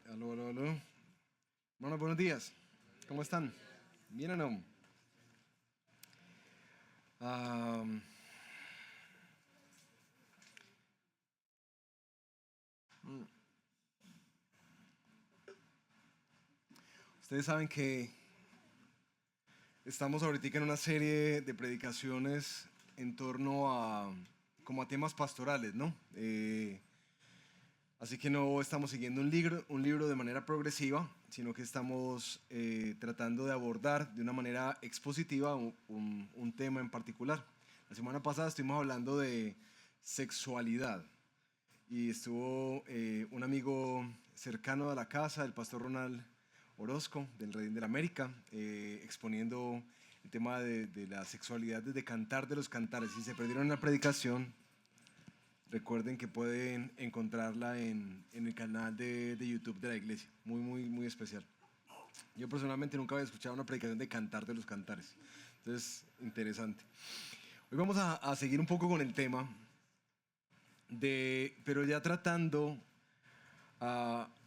Aló, aló, aló. Bueno, buenos días. ¿Cómo están? ¿Bien o no? Am, mm, Ustedes saben que estamos ahorita en una serie de predicaciones en torno a como a temas pastorales, ¿no? Así que no estamos siguiendo un libro de manera progresiva, sino que estamos tratando de abordar de una manera expositiva un tema en particular. La semana pasada estuvimos hablando de sexualidad y estuvo un amigo cercano a la casa, el pastor Ronald Orozco, del Redín de la América, exponiendo el tema de la sexualidad desde Cantar de los Cantares. Si se perdieron la predicación, recuerden que pueden encontrarla en el canal de YouTube de la iglesia. Muy, muy, muy especial. Yo personalmente nunca había escuchado una predicación de Cantar de los Cantares. Entonces, interesante. Hoy vamos a seguir un poco con el tema pero ya tratando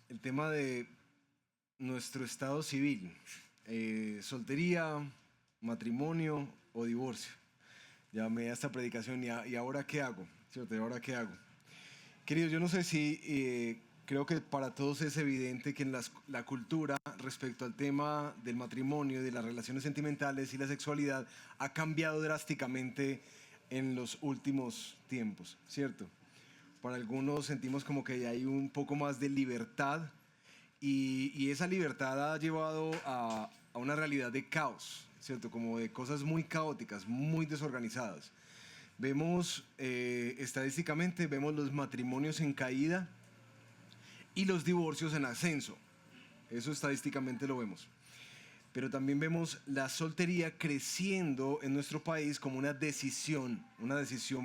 el tema de nuestro estado civil, soltería, matrimonio o divorcio. Ya me da esta predicación y ahora qué hago, ¿cierto? ¿Y ahora qué hago? Queridos, yo no sé si creo que para todos es evidente que en la cultura respecto al tema del matrimonio, de las relaciones sentimentales y la sexualidad ha cambiado drásticamente en los últimos tiempos, ¿cierto? Para algunos sentimos como que hay un poco más de libertad y esa libertad ha llevado a una realidad de caos, ¿cierto? Como de cosas muy caóticas, muy desorganizadas. Vemos estadísticamente, vemos los matrimonios en caída y los divorcios en ascenso. Eso estadísticamente lo vemos. Pero también vemos la soltería creciendo en nuestro país como una decisión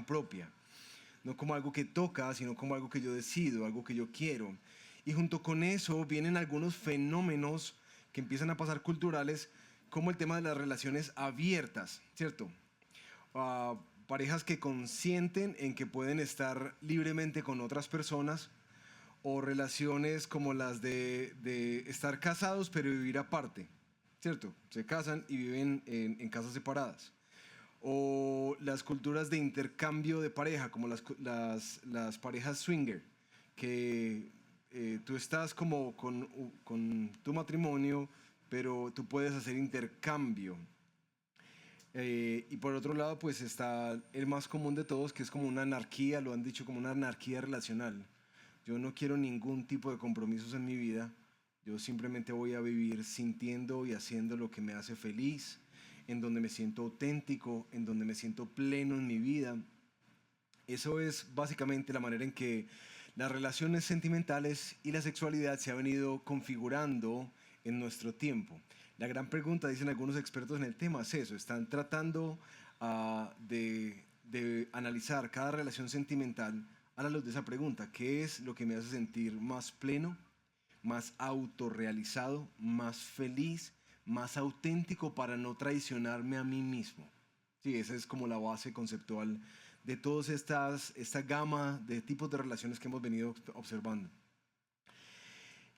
propia. No como algo que toca, sino como algo que yo decido, algo que yo quiero. Y junto con eso vienen algunos fenómenos que empiezan a pasar culturales, como el tema de las relaciones abiertas, ¿cierto? Uh, Parejas que consienten en que pueden estar libremente con otras personas, o relaciones como las de estar casados pero vivir aparte, ¿cierto? Se casan y viven en casas separadas, o las culturas de intercambio de pareja, como las parejas swinger, que tú estás como con tu matrimonio, pero tú puedes hacer intercambio. Y por otro lado, pues está el más común de todos, que es como una anarquía, lo han dicho como una anarquía relacional. Yo no quiero ningún tipo de compromisos en mi vida, yo simplemente voy a vivir sintiendo y haciendo lo que me hace feliz, en donde me siento auténtico, en donde me siento pleno en mi vida. Eso es básicamente la manera en que las relaciones sentimentales y la sexualidad se ha venido configurando en nuestro tiempo. La gran pregunta, dicen algunos expertos en el tema, es eso. Están tratando de analizar cada relación sentimental a la luz de esa pregunta. ¿Qué es lo que me hace sentir más pleno, más autorrealizado, más feliz, más auténtico para no traicionarme a mí mismo? Sí, esa es como la base conceptual de toda esta gama de tipos de relaciones que hemos venido observando.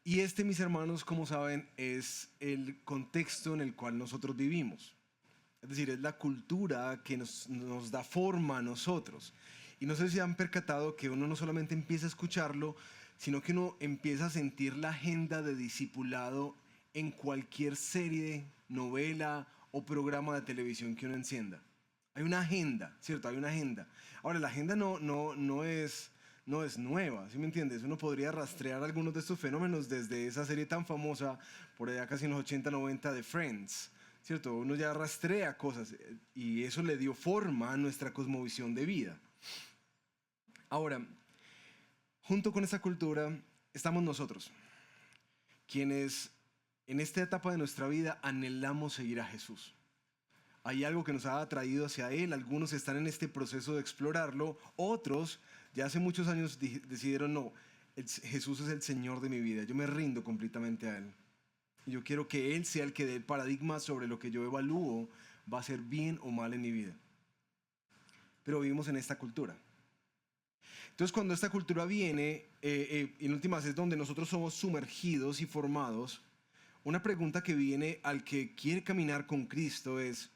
Y mis hermanos, como saben, es el contexto en el cual nosotros vivimos. Es decir, es la cultura que nos da forma a nosotros. Y no sé si han percatado que uno no solamente empieza a escucharlo, sino que uno empieza a sentir la agenda de discipulado en cualquier serie, novela o programa de televisión que uno encienda. Hay una agenda, ¿cierto? Hay una agenda. Ahora, la agenda no es nueva, ¿sí me entiendes? Uno podría rastrear algunos de estos fenómenos desde esa serie tan famosa, por allá casi en los 80, 90, de Friends, ¿cierto? Uno ya rastrea cosas y eso le dio forma a nuestra cosmovisión de vida. Ahora, junto con esta cultura estamos nosotros, quienes en esta etapa de nuestra vida anhelamos seguir a Jesús. Hay algo que nos ha atraído hacia Él, algunos están en este proceso de explorarlo, otros ya hace muchos años decidieron, no, Jesús es el Señor de mi vida, yo me rindo completamente a Él. Yo quiero que Él sea el que dé el paradigma sobre lo que yo evalúo va a ser bien o mal en mi vida. Pero vivimos en esta cultura. Entonces, cuando esta cultura viene, en últimas es donde nosotros somos sumergidos y formados, una pregunta que viene al que quiere caminar con Cristo es,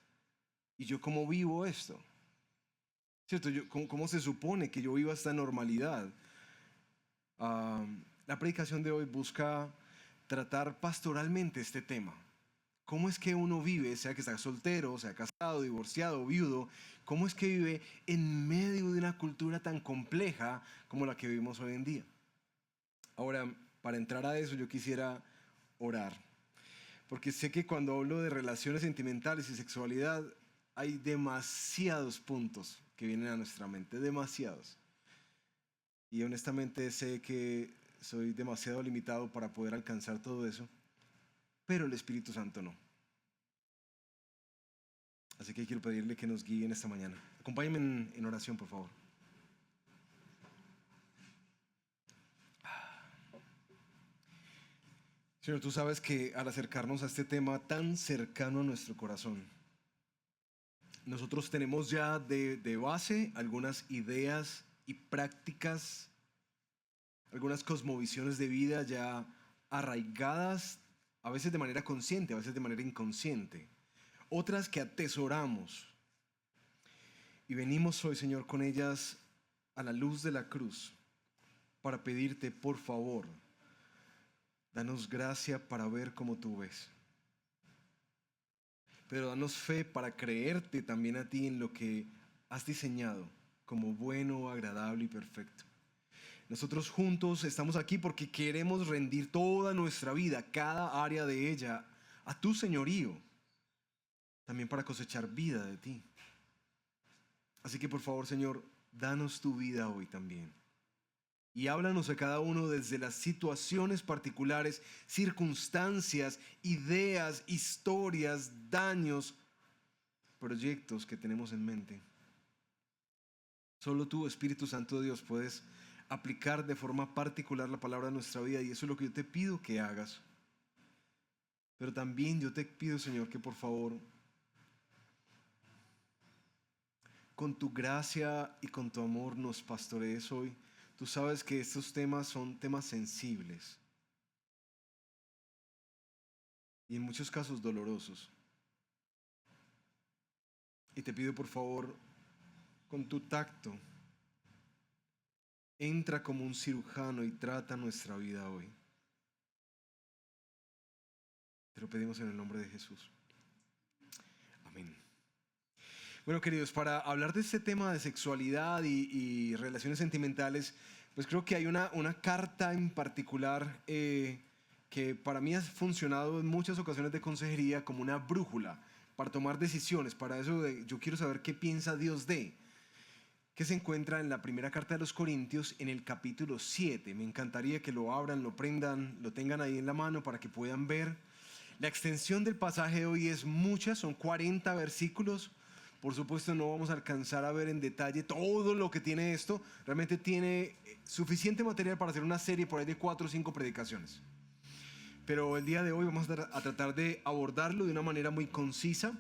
¿y yo cómo vivo esto? ¿Cierto? ¿Cómo se supone que yo viva esta normalidad? Ah, la predicación de hoy busca tratar pastoralmente este tema. ¿Cómo es que uno vive, sea que está soltero, sea casado, divorciado, viudo? ¿Cómo es que vive en medio de una cultura tan compleja como la que vivimos hoy en día? Ahora, para entrar a eso, yo quisiera orar. Porque sé que cuando hablo de relaciones sentimentales y sexualidad, hay demasiados puntos que vienen a nuestra mente, demasiados. Y honestamente sé que soy demasiado limitado para poder alcanzar todo eso, pero el Espíritu Santo no. Así que quiero pedirle que nos guíe en esta mañana. Acompáñenme en oración, por favor. Señor, tú sabes que al acercarnos a este tema tan cercano a nuestro corazón, nosotros tenemos ya de base algunas ideas y prácticas, algunas cosmovisiones de vida ya arraigadas, a veces de manera consciente, a veces de manera inconsciente, otras que atesoramos. Y venimos hoy, Señor, con ellas a la luz de la cruz para pedirte, por favor, danos gracia para ver como tú ves. Pero danos fe para creerte también a ti en lo que has diseñado como bueno, agradable y perfecto. Nosotros juntos estamos aquí porque queremos rendir toda nuestra vida, cada área de ella, a tu señorío, también para cosechar vida de ti. Así que por favor, Señor, danos tu vida hoy también. Y háblanos a cada uno desde las situaciones particulares, circunstancias, ideas, historias, daños, proyectos que tenemos en mente. Solo tú, Espíritu Santo de Dios, puedes aplicar de forma particular la palabra a nuestra vida, y eso es lo que yo te pido que hagas. Pero también yo te pido, Señor, que por favor, con tu gracia y con tu amor nos pastorees hoy. Tú sabes que estos temas son temas sensibles y en muchos casos dolorosos. Y te pido por favor, con tu tacto, entra como un cirujano y trata nuestra vida hoy. Te lo pedimos en el nombre de Jesús. Amén. Bueno, queridos, para hablar de este tema de sexualidad y relaciones sentimentales, pues creo que hay una carta en particular que para mí ha funcionado en muchas ocasiones de consejería como una brújula para tomar decisiones. Para eso yo quiero saber qué piensa Dios que se encuentra en la primera carta de los Corintios en el capítulo 7. Me encantaría que lo abran, lo prendan, lo tengan ahí en la mano para que puedan ver. La extensión del pasaje de hoy es mucha, son 40 versículos. Por supuesto no vamos a alcanzar a ver en detalle todo lo que tiene esto. Realmente tiene suficiente material para hacer una serie por ahí de 4 o 5 predicaciones. Pero el día de hoy vamos a tratar de abordarlo de una manera muy concisa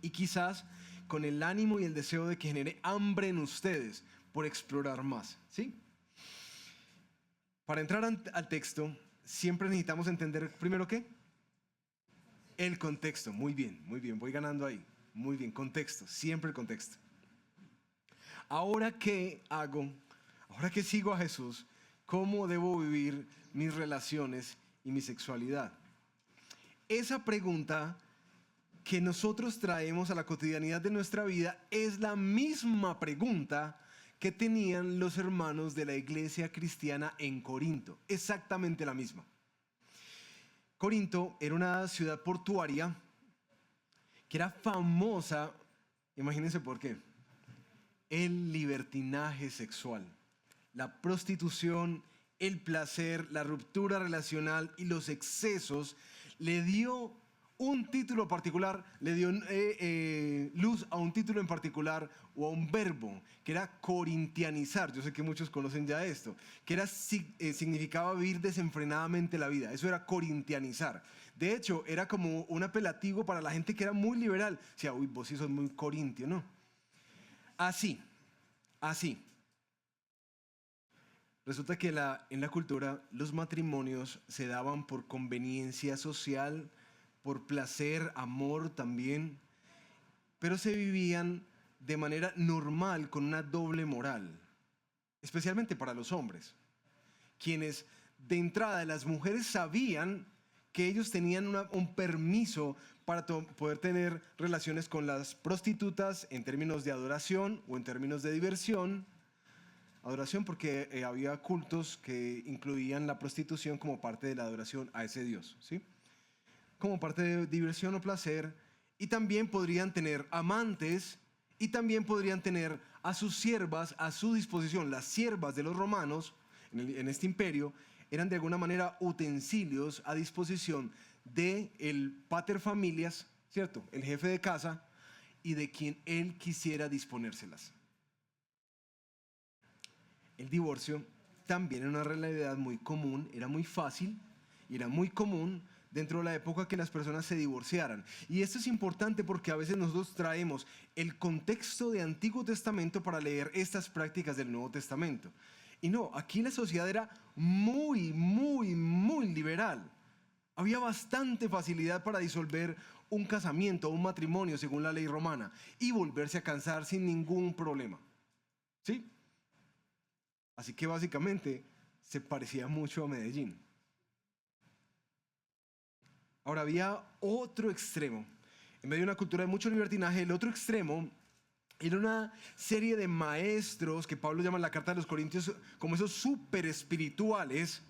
y quizás con el ánimo y el deseo de que genere hambre en ustedes por explorar más, ¿sí? Para entrar al texto, siempre necesitamos entender primero ¿qué? El contexto. Muy bien, voy ganando ahí. Muy bien, contexto, siempre el contexto. Ahora que hago, ahora que sigo a Jesús, ¿cómo debo vivir mis relaciones y mi sexualidad? Esa pregunta que nosotros traemos a la cotidianidad de nuestra vida es la misma pregunta que tenían los hermanos de la iglesia cristiana en Corinto, exactamente la misma. Corinto era una ciudad portuaria que era famosa, imagínense por qué, el libertinaje sexual, la prostitución, el placer, la ruptura relacional y los excesos. Le dio un título particular, le dio luz a un título en particular o a un verbo que era corintianizar. Yo sé que muchos conocen ya esto, que era, significaba vivir desenfrenadamente la vida. Eso era corintianizar. De hecho, era como un apelativo para la gente que era muy liberal. O sea, uy, vos sí sos muy corintio, ¿no? Así. Resulta que en la cultura los matrimonios se daban por conveniencia social, por placer, amor también, pero se vivían de manera normal con una doble moral, especialmente para los hombres, quienes de entrada las mujeres sabían que ellos tenían un permiso para poder tener relaciones con las prostitutas en términos de adoración o en términos de diversión. Adoración porque había cultos que incluían la prostitución como parte de la adoración a ese Dios, ¿sí? Como parte de diversión o placer, y también podrían tener amantes y también podrían tener a sus siervas a su disposición. Las siervas de los romanos en este imperio eran de alguna manera utensilios a disposición del pater familias, ¿cierto? El jefe de casa y de quien él quisiera disponérselas. El divorcio también era una realidad muy común, era muy fácil y era muy común dentro de la época que las personas se divorciaran. Y esto es importante porque a veces nosotros traemos el contexto de Antiguo Testamento para leer estas prácticas del Nuevo Testamento. Y no, aquí la sociedad era muy liberal. Había bastante facilidad para disolver un casamiento o un matrimonio según la ley romana y volverse a casar sin ningún problema. ¿Sí? Así que básicamente se parecía mucho a Medellín. Ahora había otro extremo. En medio de una cultura de mucho libertinaje, el otro extremo era una serie de maestros que Pablo llama en la carta de los Corintios como esos súper espirituales,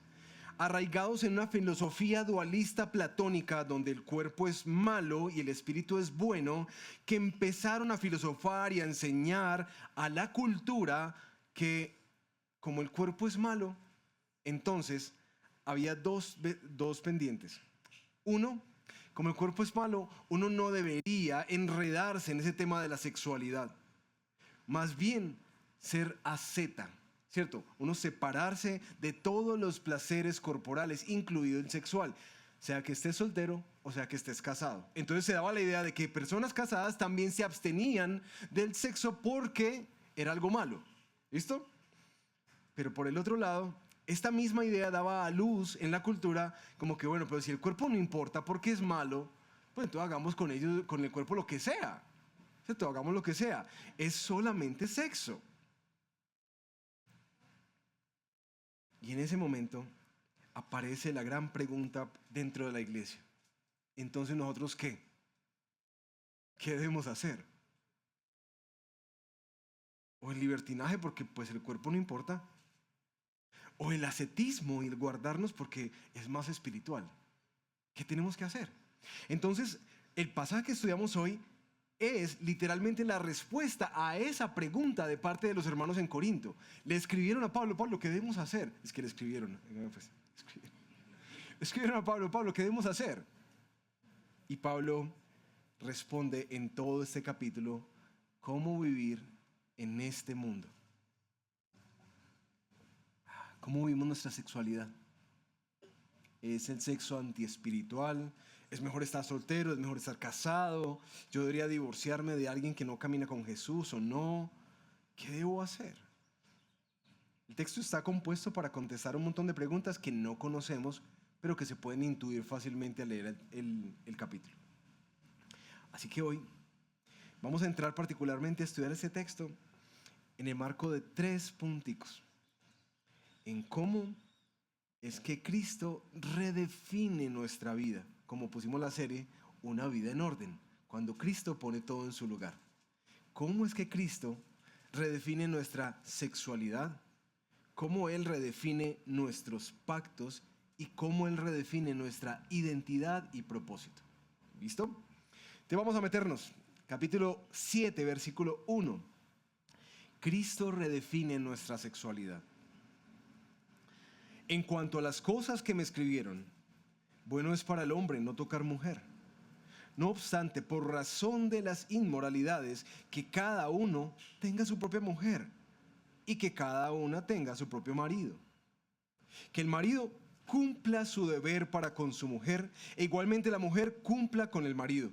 arraigados en una filosofía dualista platónica donde el cuerpo es malo y el espíritu es bueno, que empezaron a filosofar y a enseñar a la cultura que como el cuerpo es malo, entonces había dos pendientes. Uno, como el cuerpo es malo, uno no debería enredarse en ese tema de la sexualidad. Más bien, ser asceta, ¿cierto? Uno separarse de todos los placeres corporales, incluido el sexual, sea que estés soltero o sea que estés casado. Entonces se daba la idea de que personas casadas también se abstenían del sexo porque era algo malo. ¿Listo? Pero por el otro lado, esta misma idea daba a luz en la cultura como que, bueno, pero si el cuerpo no importa porque es malo, pues entonces hagamos con el cuerpo lo que sea. ¿Cierto? Hagamos lo que sea. Es solamente sexo. Y en ese momento aparece la gran pregunta dentro de la iglesia. Entonces, ¿nosotros qué? ¿Qué debemos hacer? ¿O el libertinaje porque pues el cuerpo no importa? ¿O el ascetismo y el guardarnos porque es más espiritual? ¿Qué tenemos que hacer? Entonces, el pasaje que estudiamos hoy es literalmente la respuesta a esa pregunta de parte de los hermanos en Corinto. Le escribieron a Pablo, Pablo, ¿qué debemos hacer? Es que le escribieron. Escribieron a Pablo, Pablo, ¿qué debemos hacer? Y Pablo responde en todo este capítulo cómo vivir en este mundo. ¿Cómo vivimos nuestra sexualidad? ¿Es el sexo antiespiritual? ¿Es mejor estar soltero? ¿Es mejor estar casado? ¿Yo debería divorciarme de alguien que no camina con Jesús o no? ¿Qué debo hacer? El texto está compuesto para contestar un montón de preguntas que no conocemos, pero que se pueden intuir fácilmente al leer el capítulo. Así que hoy vamos a entrar particularmente a estudiar este texto en el marco de 3 punticos. En cómo es que Cristo redefine nuestra vida, como pusimos la serie, una vida en orden, cuando Cristo pone todo en su lugar. ¿Cómo es que Cristo redefine nuestra sexualidad? ¿Cómo Él redefine nuestros pactos? Y cómo Él redefine nuestra identidad y propósito. ¿Listo? Te vamos a meternos. Capítulo 7, versículo 1. Cristo redefine nuestra sexualidad. En cuanto a las cosas que me escribieron, bueno es para el hombre no tocar mujer. No obstante, por razón de las inmoralidades, que cada uno tenga su propia mujer y que cada una tenga su propio marido. Que el marido cumpla su deber para con su mujer e igualmente la mujer cumpla con el marido.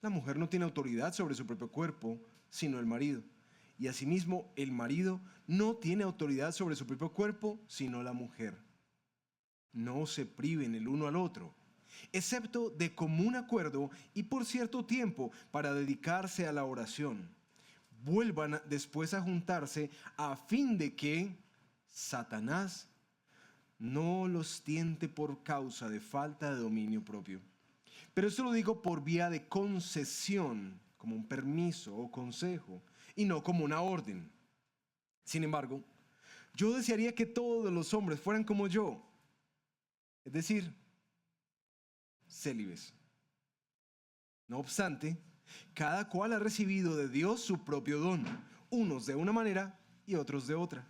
La mujer no tiene autoridad sobre su propio cuerpo, sino el marido. y asimismo el marido no tiene autoridad sobre su propio cuerpo, sino la mujer. No se priven el uno al otro, excepto de común acuerdo y por cierto tiempo para dedicarse a la oración. Vuelvan después a juntarse a fin de que Satanás no los tiente por causa de falta de dominio propio. Pero esto lo digo por vía de concesión, como un permiso o consejo, y no como una orden. Sin embargo, yo desearía que todos los hombres fueran como yo, es decir, célibes. No obstante, cada cual ha recibido de Dios su propio don, unos de una manera y otros de otra.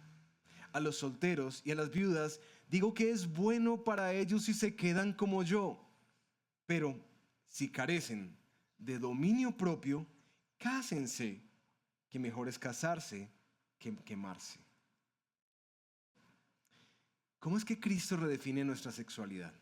A los solteros y a las viudas digo que es bueno para ellos si se quedan como yo, pero si carecen de dominio propio, cásense, que mejor es casarse que quemarse. ¿Cómo es que Cristo redefine nuestra sexualidad?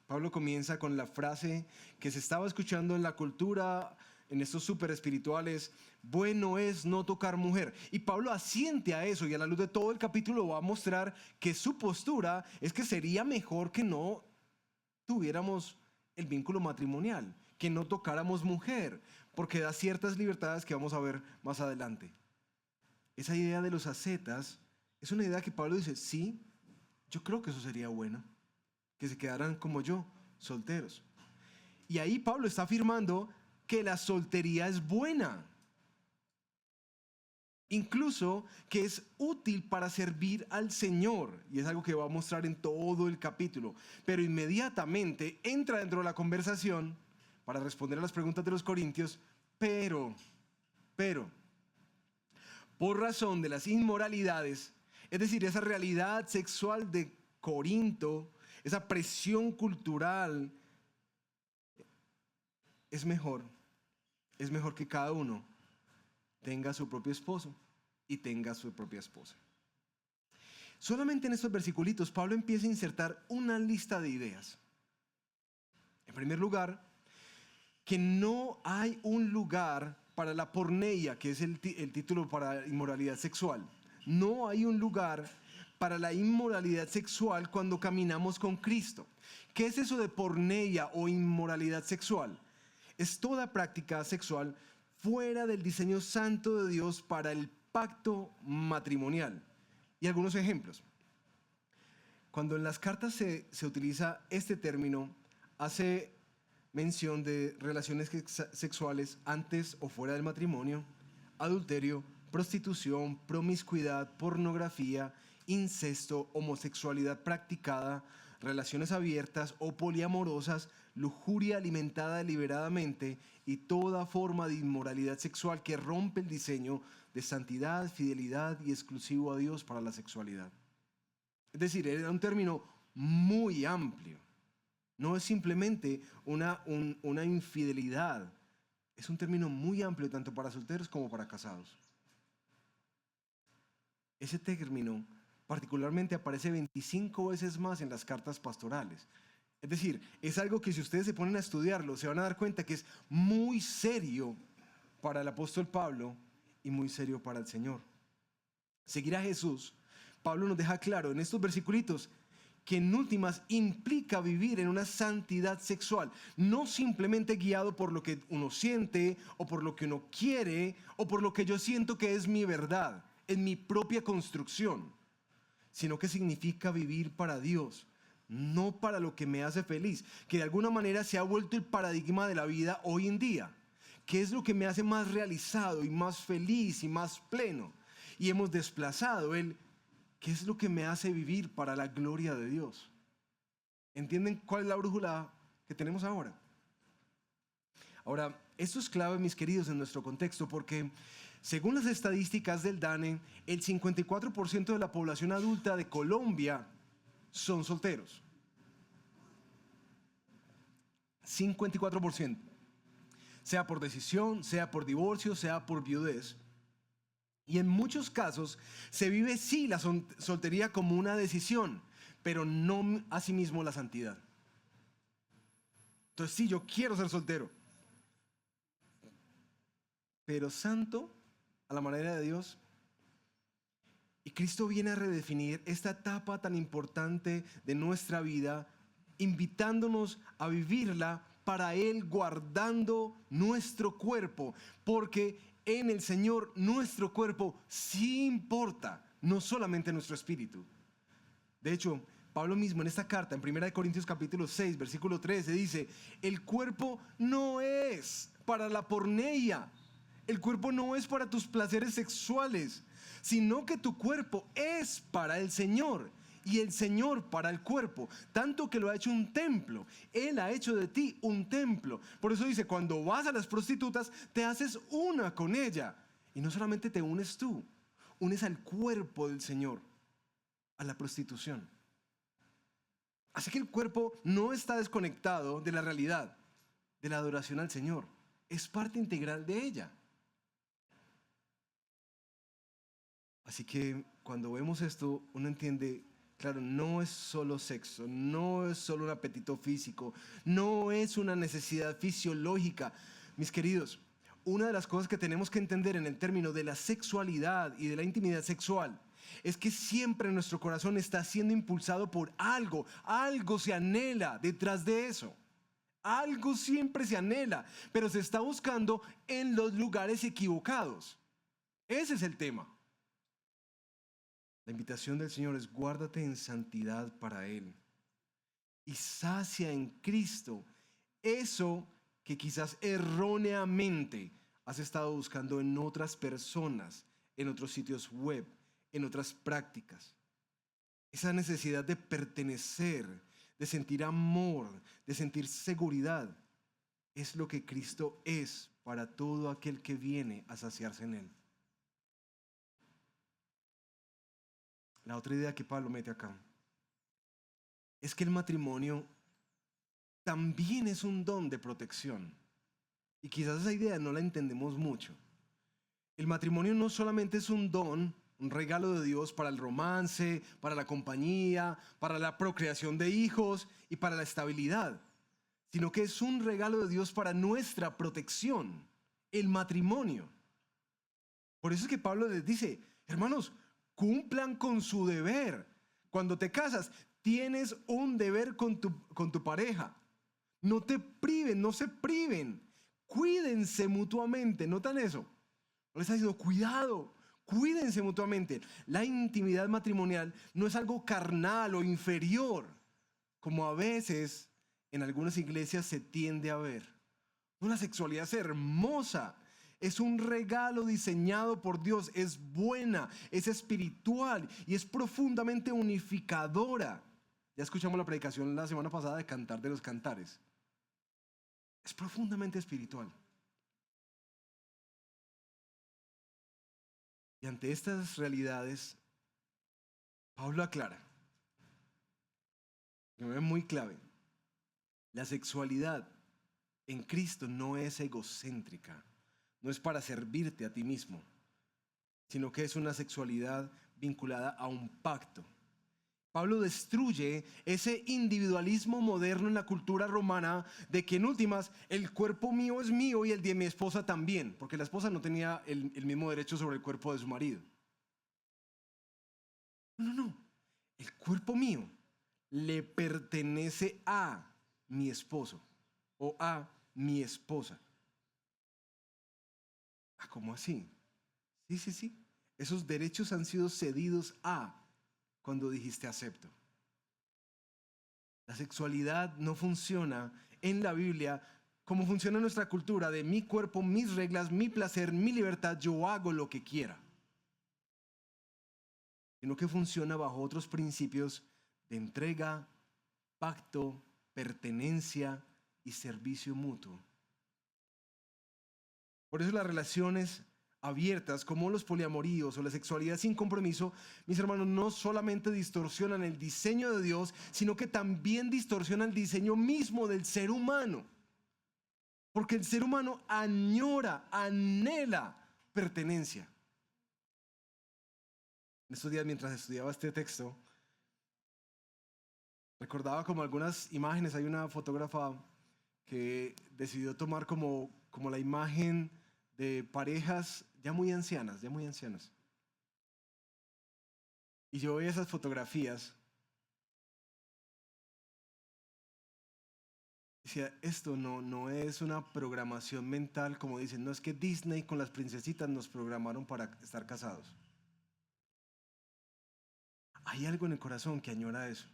Pablo comienza con la frase que se estaba escuchando en la cultura, en estos súper espirituales: bueno es no tocar mujer. Y Pablo asiente a eso, y a la luz de todo el capítulo va a mostrar que su postura es que sería mejor que no tuviéramos el vínculo matrimonial, que no tocáramos mujer, porque da ciertas libertades que vamos a ver más adelante. Esa idea de los ascetas es una idea que Pablo dice: sí, yo creo que eso sería bueno, que se quedaran como yo, solteros. Y ahí Pablo está afirmando que la soltería es buena, incluso que es útil para servir al Señor, y es algo que va a mostrar en todo el capítulo. Pero inmediatamente entra dentro de la conversación para responder a las preguntas de los corintios: pero, por razón de las inmoralidades, es decir, esa realidad sexual de Corinto, esa presión cultural, es mejor que cada uno tenga su propio esposo y tenga su propia esposa. Solamente en estos versículos Pablo empieza a insertar una lista de ideas. En primer lugar, que no hay un lugar para la porneia, que es el título para inmoralidad sexual. No hay un lugar para la inmoralidad sexual cuando caminamos con Cristo. ¿Qué es eso de porneia o inmoralidad sexual? Es toda práctica sexual fuera del diseño santo de Dios para el pacto matrimonial. Y algunos ejemplos. Cuando en las cartas se utiliza este término, hace mención de relaciones sexuales antes o fuera del matrimonio, adulterio, prostitución, promiscuidad, pornografía, incesto, homosexualidad practicada, relaciones abiertas o poliamorosas, lujuria alimentada deliberadamente y toda forma de inmoralidad sexual que rompe el diseño de santidad, fidelidad y exclusivo a Dios para la sexualidad. Es decir, era un término muy amplio. No es simplemente una infidelidad. Es un término muy amplio tanto para solteros como para casados. Ese término particularmente aparece 25 veces más en las cartas pastorales. Es decir, es algo que si ustedes se ponen a estudiarlo, se van a dar cuenta que es muy serio para el apóstol Pablo y muy serio para el Señor. Seguir a Jesús, Pablo nos deja claro en estos versículos que en últimas implica vivir en una santidad sexual, no simplemente guiado por lo que uno siente o por lo que uno quiere o por lo que yo siento que es mi verdad, en mi propia construcción, sino que significa vivir para Dios, no para lo que me hace feliz, que de alguna manera se ha vuelto el paradigma de la vida hoy en día. ¿Qué es lo que me hace más realizado y más feliz y más pleno? Y hemos desplazado el ¿qué es lo que me hace vivir para la gloria de Dios? ¿Entienden cuál es la brújula que tenemos ahora? Ahora, esto es clave, mis queridos, en nuestro contexto, porque según las estadísticas del DANE, el 54% de la población adulta de Colombia son solteros. 54%. Sea por decisión, sea por divorcio, sea por viudez. Y en muchos casos se vive sí la soltería como una decisión, pero no asimismo la santidad. Entonces sí, yo quiero ser soltero, pero santo a la manera de Dios. Y Cristo viene a redefinir esta etapa tan importante de nuestra vida, invitándonos a vivirla para Él, guardando nuestro cuerpo, porque en el Señor nuestro cuerpo sí importa, no solamente nuestro espíritu. De hecho, Pablo mismo en esta carta, en 1 Corintios capítulo 6, versículo 13, dice: el cuerpo no es para la porneia, el cuerpo no es para tus placeres sexuales, sino que tu cuerpo es para el Señor y el Señor para el cuerpo, tanto que lo ha hecho un templo. Él ha hecho de ti un templo. Por eso dice, cuando vas a las prostitutas, te haces una con ella. Y no solamente te unes tú, unes al cuerpo del Señor, a la prostitución. Así que el cuerpo no está desconectado de la realidad, de la adoración al Señor. Es parte integral de ella. Así que cuando vemos esto, uno entiende, claro, no es solo sexo, no es solo un apetito físico, no es una necesidad fisiológica. Mis queridos, una de las cosas que tenemos que entender en el término de la sexualidad y de la intimidad sexual es que siempre nuestro corazón está siendo impulsado por algo, algo se anhela detrás de eso. Algo siempre se anhela, pero se está buscando en los lugares equivocados. Ese es el tema. La invitación del Señor es: guárdate en santidad para Él y sacia en Cristo eso que quizás erróneamente has estado buscando en otras personas, en otros sitios web, en otras prácticas. Esa necesidad de pertenecer, de sentir amor, de sentir seguridad, es lo que Cristo es para todo aquel que viene a saciarse en Él. La otra idea que Pablo mete acá es que el matrimonio también es un don de protección. Y quizás esa idea no la entendemos mucho. El matrimonio no solamente es un don, un regalo de Dios para el romance, para la compañía, para la procreación de hijos y para la estabilidad, sino que es un regalo de Dios para nuestra protección, el matrimonio. Por eso es que Pablo les dice: hermanos, cumplan con su deber. Cuando te casas, tienes un deber con tu pareja. No te priven, no se priven. Cuídense mutuamente. ¿Notan eso? No les está diciendo: cuidado, cuídense mutuamente. La intimidad matrimonial no es algo carnal o inferior, como a veces en algunas iglesias se tiende a ver. La sexualidad es hermosa. Es un regalo diseñado por Dios, es buena, es espiritual y es profundamente unificadora. Ya escuchamos la predicación la semana pasada de Cantar de los Cantares. Es profundamente espiritual. Y ante estas realidades, Pablo aclara, que me ve muy clave: la sexualidad en Cristo no es egocéntrica. No es para servirte a ti mismo, sino que es una sexualidad vinculada a un pacto. Pablo destruye ese individualismo moderno en la cultura romana de que en últimas el cuerpo mío es mío y el de mi esposa también, porque la esposa no tenía el mismo derecho sobre el cuerpo de su marido. No. El cuerpo mío le pertenece a mi esposo o a mi esposa. ¿Cómo así? Sí. Esos derechos han sido cedidos cuando dijiste acepto. La sexualidad no funciona en la Biblia como funciona en nuestra cultura de mi cuerpo, mis reglas, mi placer, mi libertad, yo hago lo que quiera. Sino que funciona bajo otros principios de entrega, pacto, pertenencia y servicio mutuo. Por eso las relaciones abiertas, como los poliamoríos o la sexualidad sin compromiso, mis hermanos, no solamente distorsionan el diseño de Dios, sino que también distorsionan el diseño mismo del ser humano. Porque el ser humano añora, anhela pertenencia. En estos días, mientras estudiaba este texto, recordaba como algunas imágenes. Hay una fotógrafa que decidió tomar como la imagen de parejas ya muy ancianas, ya muy ancianas. Y yo veía esas fotografías. Decía, esto no es una programación mental, como dicen, no es que Disney con las princesitas nos programaron para estar casados. Hay algo en el corazón que añora eso.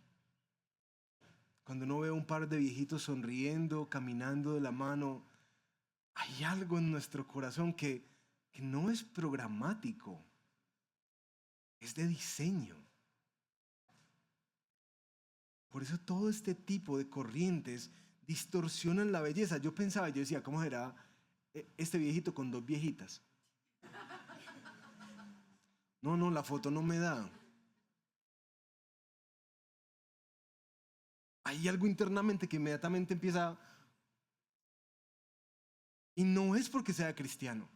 Cuando uno ve a un par de viejitos sonriendo, caminando de la mano, hay algo en nuestro corazón que no es programático, es de diseño. Por eso todo este tipo de corrientes distorsionan la belleza. Yo pensaba, yo decía, ¿cómo será este viejito con dos viejitas? No, la foto no me da. Hay algo internamente que inmediatamente empieza. Y no es porque sea cristiano.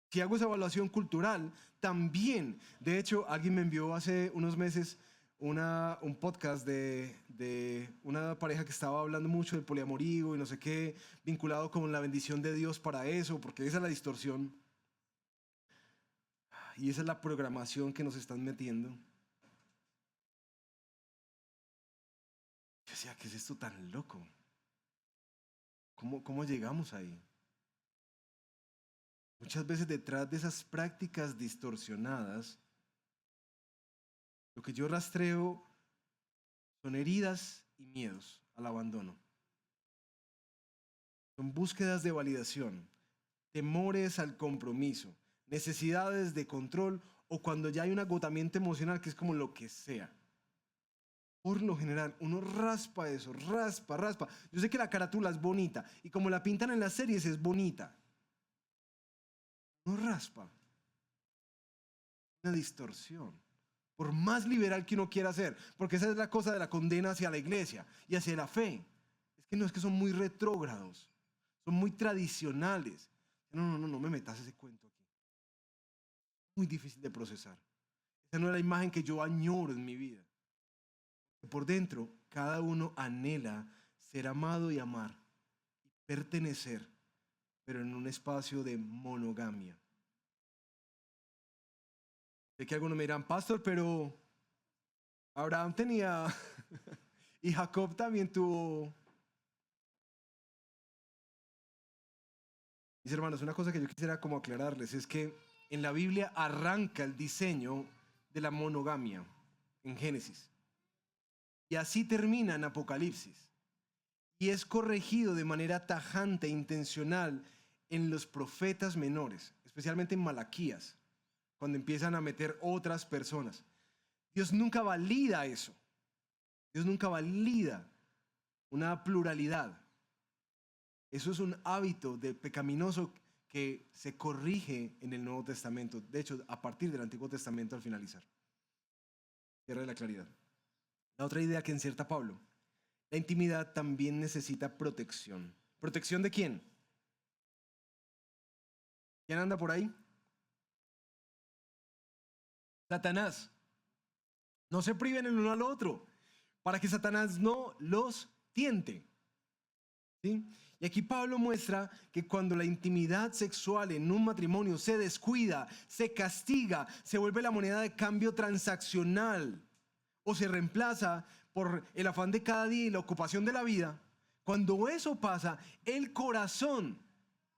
Si hago esa evaluación cultural, también. De hecho, alguien me envió hace unos meses un podcast de una pareja que estaba hablando mucho del poliamorío y no sé qué, vinculado con la bendición de Dios para eso, porque esa es la distorsión. Y esa es la programación que nos están metiendo. Yo decía, ¿qué es esto tan loco? ¿Cómo llegamos ahí? Muchas veces detrás de esas prácticas distorsionadas, lo que yo rastreo son heridas y miedos al abandono. Son búsquedas de validación, temores al compromiso, necesidades de control o cuando ya hay un agotamiento emocional que es como lo que sea. Por lo general, uno raspa eso, raspa. Yo sé que la carátula es bonita y como la pintan en las series es bonita. Uno raspa. Una distorsión. Por más liberal que uno quiera ser, porque esa es la cosa de la condena hacia la iglesia y hacia la fe. Es que no es que son muy retrógrados, son muy tradicionales. No me metas ese cuento aquí. Muy difícil de procesar. Esa no es la imagen que yo añoro en mi vida. Por dentro, cada uno anhela ser amado y amar, y pertenecer, pero en un espacio de monogamia. Sé que algunos me dirán, pastor, pero Abraham tenía y Jacob también tuvo. Mis hermanos, una cosa que yo quisiera como aclararles es que en la Biblia arranca el diseño de la monogamia en Génesis. Y así termina en Apocalipsis. Y es corregido de manera tajante e intencional en los profetas menores, especialmente en Malaquías, cuando empiezan a meter otras personas. Dios nunca valida eso. Dios nunca valida una pluralidad. Eso es un hábito de pecaminoso que se corrige en el Nuevo Testamento. De hecho, a partir del Antiguo Testamento al finalizar. Cierra la claridad. La otra idea que encierta Pablo. La intimidad también necesita protección. ¿Protección de quién? ¿Quién anda por ahí? Satanás. No se priven el uno al otro para que Satanás no los tiente. ¿Sí? Y aquí Pablo muestra que cuando la intimidad sexual en un matrimonio se descuida, se castiga, se vuelve la moneda de cambio transaccional o se reemplaza por el afán de cada día y la ocupación de la vida, cuando eso pasa, el corazón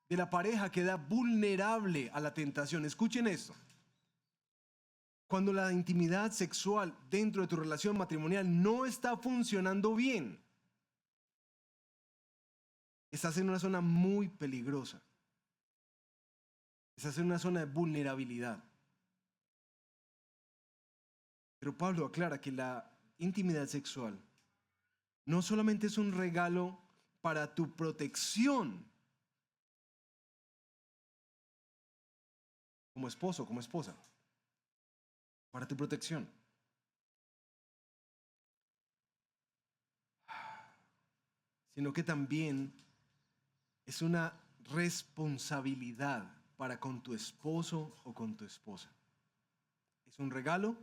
de la pareja queda vulnerable a la tentación. Escuchen esto. Cuando la intimidad sexual dentro de tu relación matrimonial no está funcionando bien, estás en una zona muy peligrosa. Estás en una zona de vulnerabilidad. Pero Pablo aclara que la intimidad sexual no solamente es un regalo para tu protección como esposo, como esposa, para tu protección, sino que también es una responsabilidad para con tu esposo o con tu esposa. Es un regalo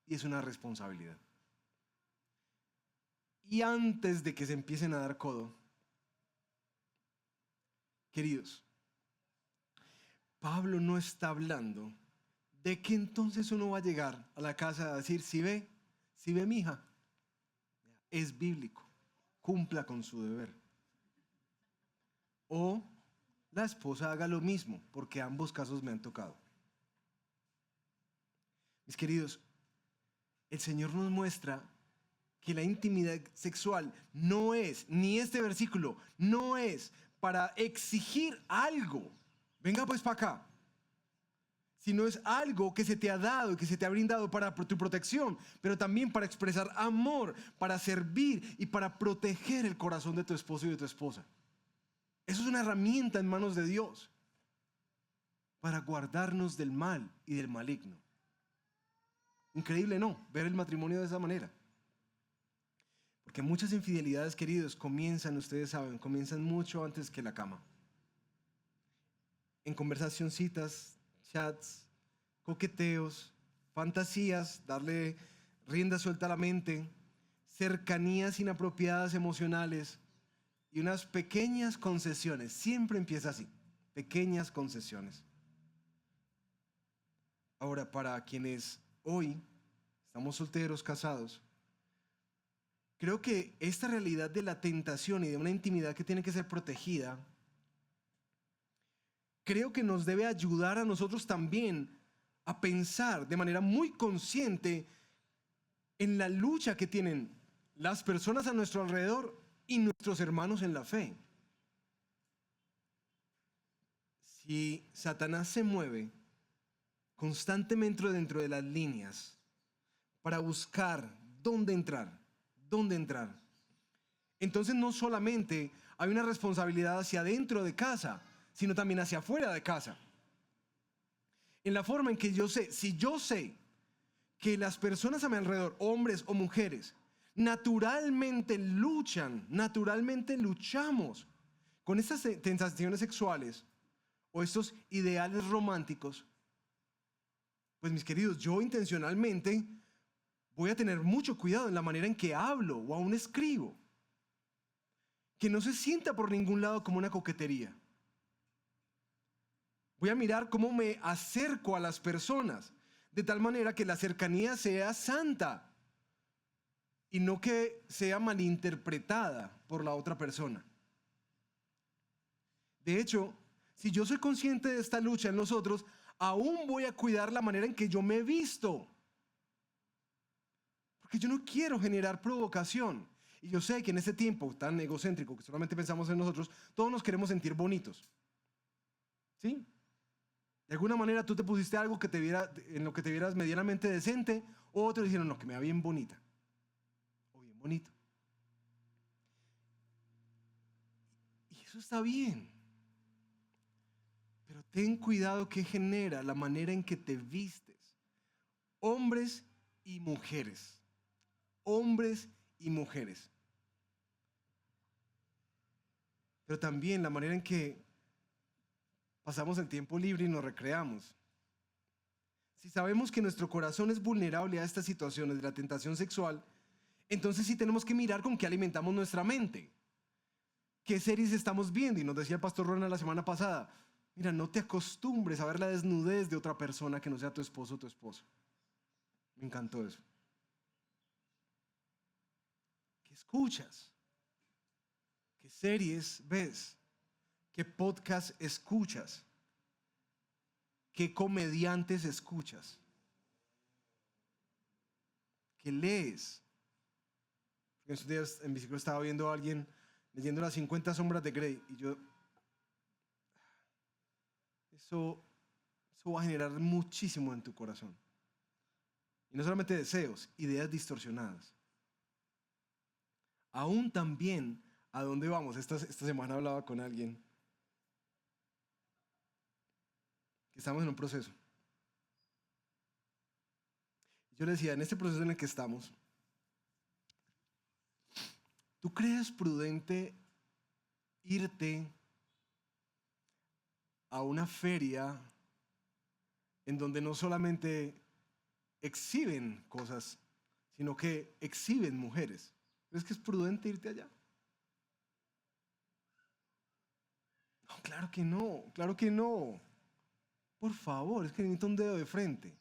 y es una responsabilidad. Y antes de que se empiecen a dar codo, queridos, Pablo no está hablando de que entonces uno va a llegar a la casa a decir, si ve mi hija, es bíblico, cumpla con su deber. O la esposa haga lo mismo, porque ambos casos me han tocado. Mis queridos, el Señor nos muestra que la intimidad sexual no es, ni este versículo, no es para exigir algo. Venga pues para acá. Sino es algo que se te ha dado y que se te ha brindado para tu protección, pero también para expresar amor, para servir y para proteger el corazón de tu esposo y de tu esposa. Eso es una herramienta en manos de Dios para guardarnos del mal y del maligno. Increíble, ¿no? Ver el matrimonio de esa manera. Porque muchas infidelidades, queridos, ustedes saben, comienzan mucho antes que la cama. En conversacioncitas, chats, coqueteos, fantasías, darle rienda suelta a la mente, cercanías inapropiadas emocionales y unas pequeñas concesiones. Siempre empieza así, pequeñas concesiones. Ahora, para quienes hoy estamos solteros, casados, creo que esta realidad de la tentación y de una intimidad que tiene que ser protegida, creo que nos debe ayudar a nosotros también a pensar de manera muy consciente en la lucha que tienen las personas a nuestro alrededor y nuestros hermanos en la fe. Si Satanás se mueve constantemente dentro de las líneas para buscar dónde entrar, entonces no solamente hay una responsabilidad hacia adentro de casa, sino también hacia afuera de casa. En la forma en que si yo sé que las personas a mi alrededor, hombres o mujeres, naturalmente luchamos con estas tentaciones sexuales o estos ideales románticos, pues mis queridos, yo intencionalmente voy a tener mucho cuidado en la manera en que hablo o aún escribo. Que no se sienta por ningún lado como una coquetería. Voy a mirar cómo me acerco a las personas, de tal manera que la cercanía sea santa y no que sea malinterpretada por la otra persona. De hecho, si yo soy consciente de esta lucha en nosotros, aún voy a cuidar la manera en que yo me he visto. Porque yo no quiero generar provocación. Y yo sé que en este tiempo tan egocéntrico que solamente pensamos en nosotros, todos nos queremos sentir bonitos. ¿Sí? De alguna manera tú te pusiste algo que en lo que te vieras medianamente decente, o otros dijeron, no, que me vea bien bonita. O bien bonito. Y eso está bien. Pero ten cuidado que genera la manera en que te vistes. Hombres y mujeres. Hombres y mujeres. Pero también la manera en que pasamos el tiempo libre y nos recreamos. Si sabemos que nuestro corazón es vulnerable a estas situaciones de la tentación sexual, entonces sí tenemos que mirar con qué alimentamos nuestra mente. ¿Qué series estamos viendo? Y nos decía el pastor Ronald la semana pasada, mira, no te acostumbres a ver la desnudez de otra persona que no sea tu esposo o tu esposa. Me encantó eso. ¿Qué escuchas? ¿Qué series ves? ¿Qué podcast escuchas? ¿Qué comediantes escuchas? ¿Qué lees? En estos días en bicicleta estaba viendo a alguien leyendo las 50 sombras de Grey y eso va a generar muchísimo en tu corazón. Y no solamente deseos, ideas distorsionadas. Aún también, ¿a dónde vamos? Esta semana hablaba con alguien que estamos en un proceso. Yo le decía, en este proceso en el que estamos, ¿tú crees prudente irte a una feria en donde no solamente exhiben cosas, sino que exhiben mujeres? ¿Crees que es prudente irte allá? No, claro que no, claro que no. Por favor, es que necesito un dedo de frente.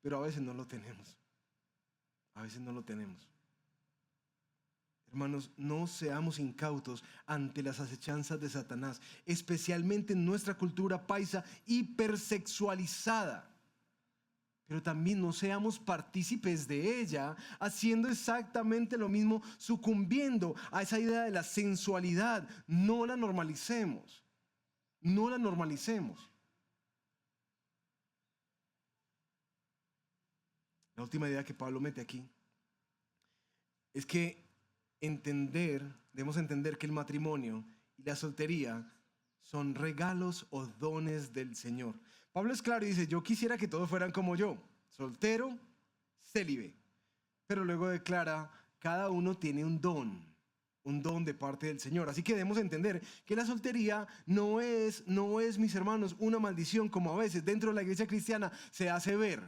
Pero a veces no lo tenemos. A veces no lo tenemos. Hermanos, no seamos incautos ante las acechanzas de Satanás, especialmente en nuestra cultura paisa hipersexualizada. Pero también no seamos partícipes de ella, haciendo exactamente lo mismo, sucumbiendo a esa idea de la sensualidad. No la normalicemos. No la normalicemos. La última idea que Pablo mete aquí es que debemos entender que el matrimonio y la soltería son regalos o dones del Señor. Pablo es claro y dice, yo quisiera que todos fueran como yo, soltero, célibe. Pero luego declara, cada uno tiene un don de parte del Señor. Así que debemos entender que la soltería no es, mis hermanos, una maldición como a veces dentro de la iglesia cristiana se hace ver.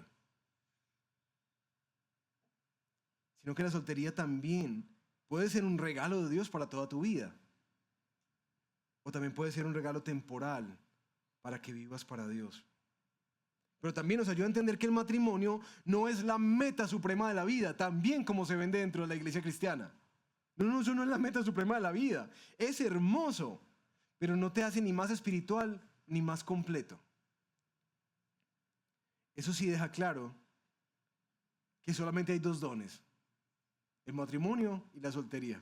Sino que la soltería también puede ser un regalo de Dios para toda tu vida. O también puede ser un regalo temporal para que vivas para Dios. Pero también nos ayuda a entender que el matrimonio no es la meta suprema de la vida, también como se vende dentro de la iglesia cristiana. No, eso no es la meta suprema de la vida. Es hermoso, pero no te hace ni más espiritual ni más completo. Eso sí deja claro que solamente hay dos dones: el matrimonio y la soltería.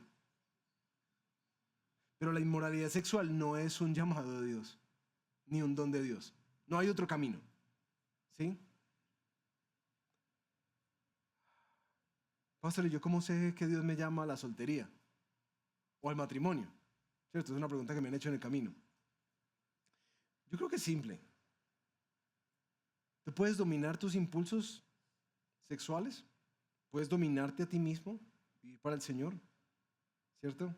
Pero la inmoralidad sexual no es un llamado de Dios, ni un don de Dios. No hay otro camino. ¿Sí? Pastor, ¿y yo cómo sé que Dios me llama a la soltería o al matrimonio? ¿Cierto? Es una pregunta que me han hecho en el camino. Yo creo que es simple. ¿Tú puedes dominar tus impulsos sexuales? ¿Puedes dominarte a ti mismo? ¿Vivir para el Señor? ¿Cierto?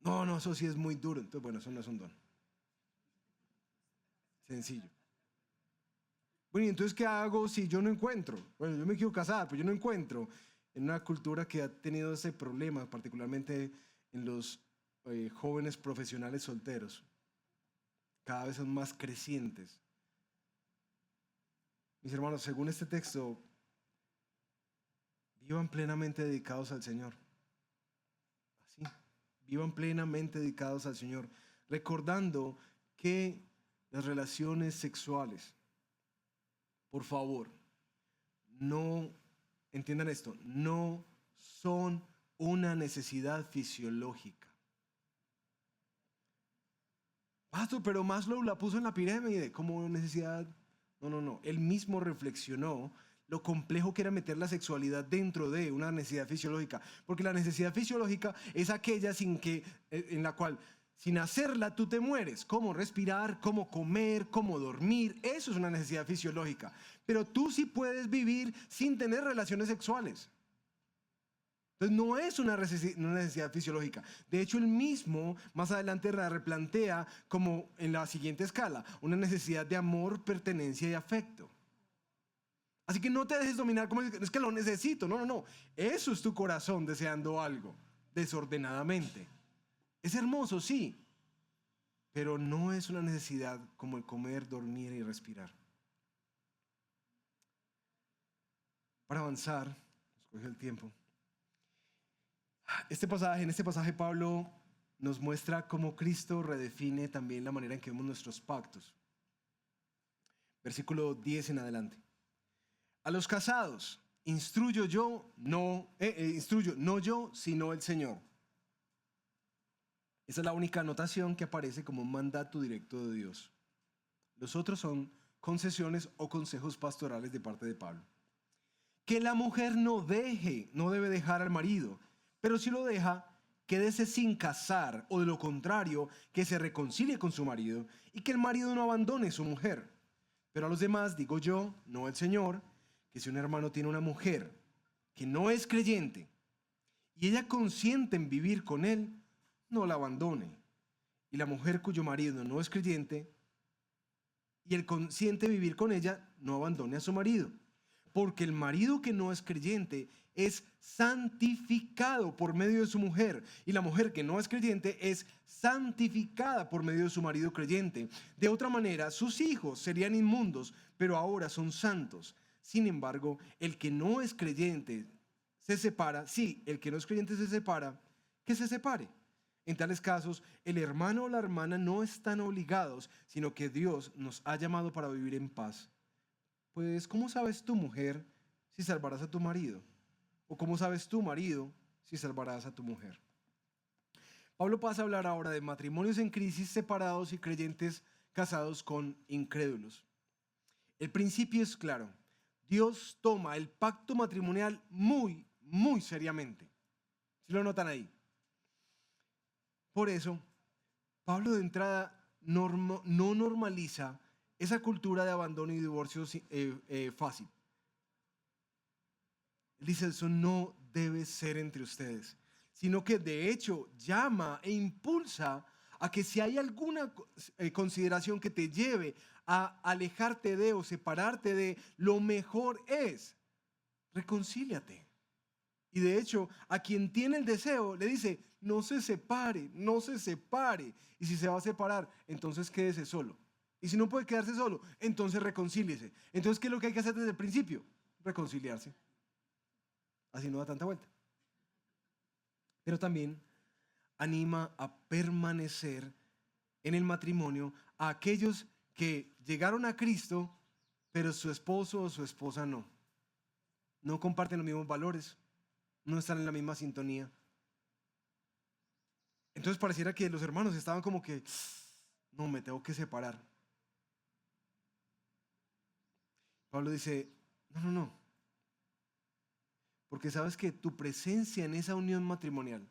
No, eso sí es muy duro. Entonces, bueno, eso no es un don. Sencillo. Bueno, ¿y entonces qué hago si yo no encuentro? Bueno, yo me quiero casar, pero yo no encuentro. En una cultura que ha tenido ese problema, particularmente en los jóvenes profesionales solteros, cada vez son más crecientes. Mis hermanos, según este texto, vivan plenamente dedicados al Señor. Así, vivan plenamente dedicados al Señor, recordando que las relaciones sexuales, por favor, no, entiendan esto, no son una necesidad fisiológica. Pastor, pero Maslow la puso en la pirámide como necesidad. No. Él mismo reflexionó lo complejo que era meter la sexualidad dentro de una necesidad fisiológica. Porque la necesidad fisiológica es aquella en la cual, sin hacerla, tú te mueres. Cómo respirar, cómo comer, cómo dormir. Eso es una necesidad fisiológica. Pero tú sí puedes vivir sin tener relaciones sexuales. Entonces no es una necesidad fisiológica. De hecho, él mismo más adelante la replantea como en la siguiente escala: una necesidad de amor, pertenencia y afecto. Así que no te dejes dominar como es que lo necesito. No. Eso es tu corazón deseando algo desordenadamente. Es hermoso, sí, pero no es una necesidad como el comer, dormir y respirar. Para avanzar, nos coge el tiempo. En este pasaje Pablo nos muestra cómo Cristo redefine también la manera en que vemos nuestros pactos. Versículo 10 en adelante. A los casados instruyo no yo, sino el Señor. Esa es la única anotación que aparece como un mandato directo de Dios. Los otros son concesiones o consejos pastorales de parte de Pablo. Que la mujer no debe dejar al marido, pero si lo deja, quédese sin casar, o de lo contrario, que se reconcilie con su marido, y que el marido no abandone a su mujer. Pero a los demás digo yo, no el Señor, que si un hermano tiene una mujer que no es creyente, y ella consiente en vivir con él, no la abandone. Y la mujer cuyo marido no es creyente, y él consiente vivir con ella, no abandone a su marido. porque el marido que no es creyente es santificado por medio de su mujer, y la mujer que no es creyente es santificada por medio de su marido creyente. De otra manera, sus hijos serían inmundos, pero ahora son santos. Sin embargo, el que no es creyente se separa. Sí, el que no es creyente se separa, que se separe. En tales casos, el hermano o la hermana no están obligados, sino que Dios nos ha llamado para vivir en paz. Pues, ¿cómo sabes tu mujer si salvarás a tu marido? ¿O cómo sabes tu marido si salvarás a tu mujer? Pablo pasa a hablar ahora de matrimonios en crisis separados y creyentes casados con incrédulos. El principio es claro. Dios toma el pacto matrimonial muy, muy seriamente. ¿Sí lo notan ahí? Por eso, Pablo de entrada no normaliza esa cultura de abandono y divorcio fácil. Él dice, eso no debe ser entre ustedes, sino que de hecho llama e impulsa a que si hay alguna consideración que te lleve a alejarte de o separarte de, lo mejor es reconcíliate. Y de hecho, a quien tiene el deseo le dice, no se separe, no se separe. Y si se va a separar, entonces quédese solo. Y si no puede quedarse solo, entonces reconcíliese. Entonces, ¿qué es lo que hay que hacer desde el principio? Reconciliarse. Así no da tanta vuelta. Pero también anima a permanecer en el matrimonio a aquellos que llegaron a Cristo, pero su esposo o su esposa no. No comparten los mismos valores, no están en la misma sintonía. Entonces pareciera que los hermanos estaban como que, no, me tengo que separar. Pablo dice, no. Porque sabes que tu presencia en esa unión matrimonial,